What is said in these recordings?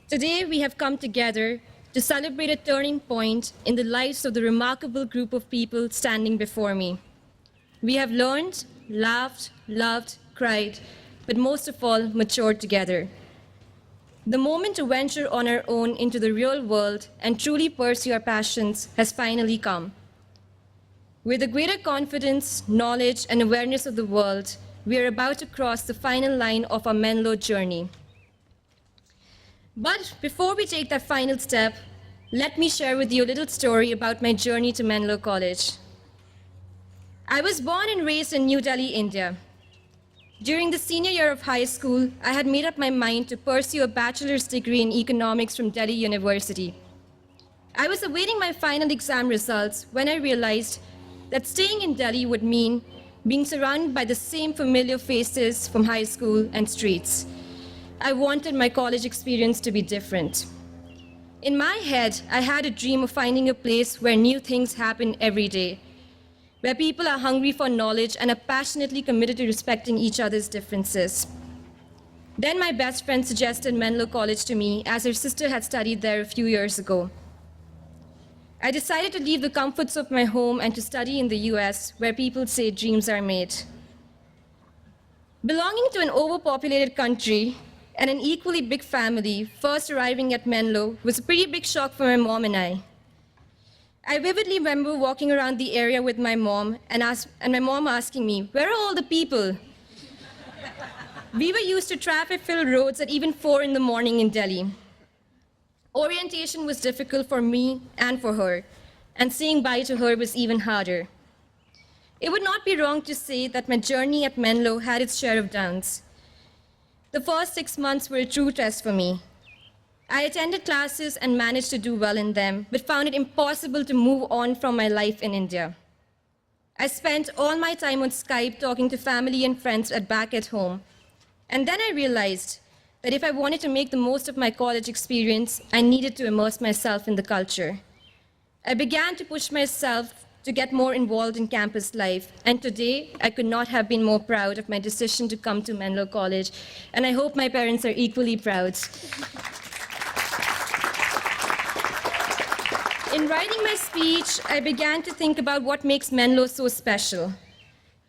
Today, we have come together to celebrate a turning point in the lives of the remarkable group of people standing before me. We have learned, laughed, loved, cried, but most of all, matured together. The moment to venture on our own into the real world and truly pursue our passions has finally come. With a greater confidence, knowledge, and awareness of the world, we are about to cross the final line of our Menlo journey. But before we take that final step, let me share with you a little story about my journey to Menlo College. I was born and raised in New Delhi, India. During the senior year of high school, I had made up my mind to pursue a bachelor's degree in economics from Delhi University. I was awaiting my final exam results when I realized that staying in Delhi would mean being surrounded by the same familiar faces from high school and streets. I wanted my college experience to be different. In my head, I had a dream of finding a place where new things happen every day, where people are hungry for knowledge and are passionately committed to respecting each other's differences. Then my best friend suggested Menlo College to me, as her sister had studied there a few years ago. I decided to leave the comforts of my home and to study in the US, where people say dreams are made. Belonging to an overpopulated country and an equally big family, first arriving at Menlo was a pretty big shock for my mom and I. I vividly remember walking around the area with my mom and my mom asking me, "Where are all the people?" We were used to traffic-filled roads at even 4 in the morning in Delhi. Orientation was difficult for me and for her, and saying bye to her was even harder. It would not be wrong to say that my journey at Menlo had its share of downs. The first 6 months were a true test for me. I attended classes and managed to do well in them, but found it impossible to move on from my life in India. I spent all my time on Skype talking to family and friends back at home. And then I realized that if I wanted to make the most of my college experience, I needed to immerse myself in the culture. I began to push myself to get more involved in campus life, and today I could not have been more proud of my decision to come to Menlo College, and I hope my parents are equally proud. In writing my speech, I began to think about what makes Menlo so special.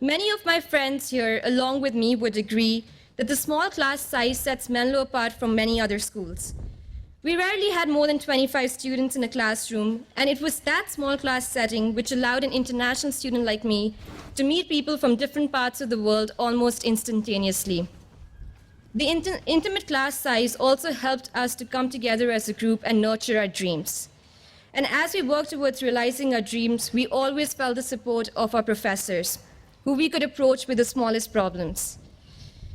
Many of my friends here, along with me, would agree that the small class size sets Menlo apart from many other schools. We rarely had more than 25 students in a classroom, and it was that small class setting which allowed an international student like me to meet people from different parts of the world almost instantaneously. The intimate class size also helped us to come together as a group and nurture our dreams. And as we worked towards realizing our dreams, we always felt the support of our professors, who we could approach with the smallest problems.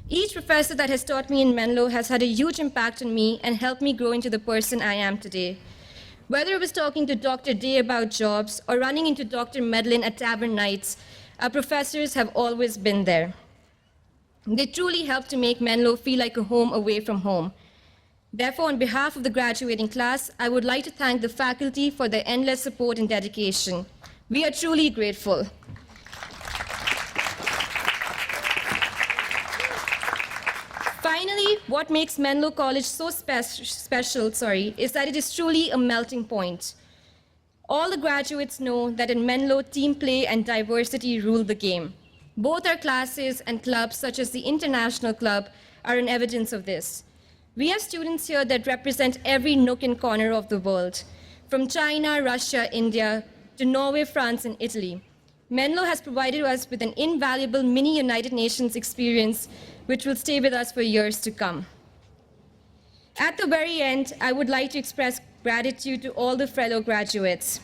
Each professor that has taught me in Menlo has had a huge impact on me and helped me grow into the person I am today. Whether it was talking to Dr. Day about jobs or running into Dr. Medlin at Tavern Nights, our professors have always been there. They truly helped to make Menlo feel like a home away from home. Therefore, on behalf of the graduating class, I would like to thank the faculty for their endless support and dedication. We are truly grateful. Finally, what makes Menlo College so special is that it is truly a melting point. All the graduates know that in Menlo, team play and diversity rule the game. Both our classes and clubs, such as the International Club, are an evidence of this. We have students here that represent every nook and corner of the world, from China, Russia, India, to Norway, France, and Italy. Menlo has provided us with an invaluable mini United Nations experience, which will stay with us for years to come. At the very end, I would like to express gratitude to all the fellow graduates.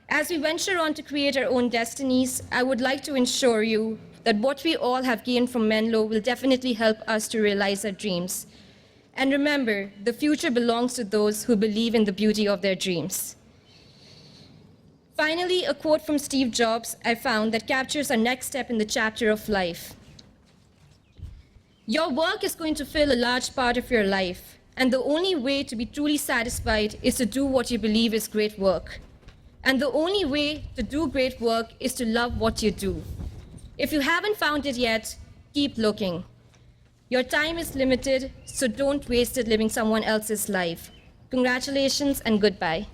As we venture on to create our own destinies, I would like to assure you that what we all have gained from Menlo will definitely help us to realize our dreams. And remember, the future belongs to those who believe in the beauty of their dreams. Finally, a quote from Steve Jobs I found that captures our next step in the chapter of life. Your work is going to fill a large part of your life, and the only way to be truly satisfied is to do what you believe is great work. And the only way to do great work is to love what you do. If you haven't found it yet, keep looking. Your time is limited, so don't waste it living someone else's life. Congratulations and goodbye.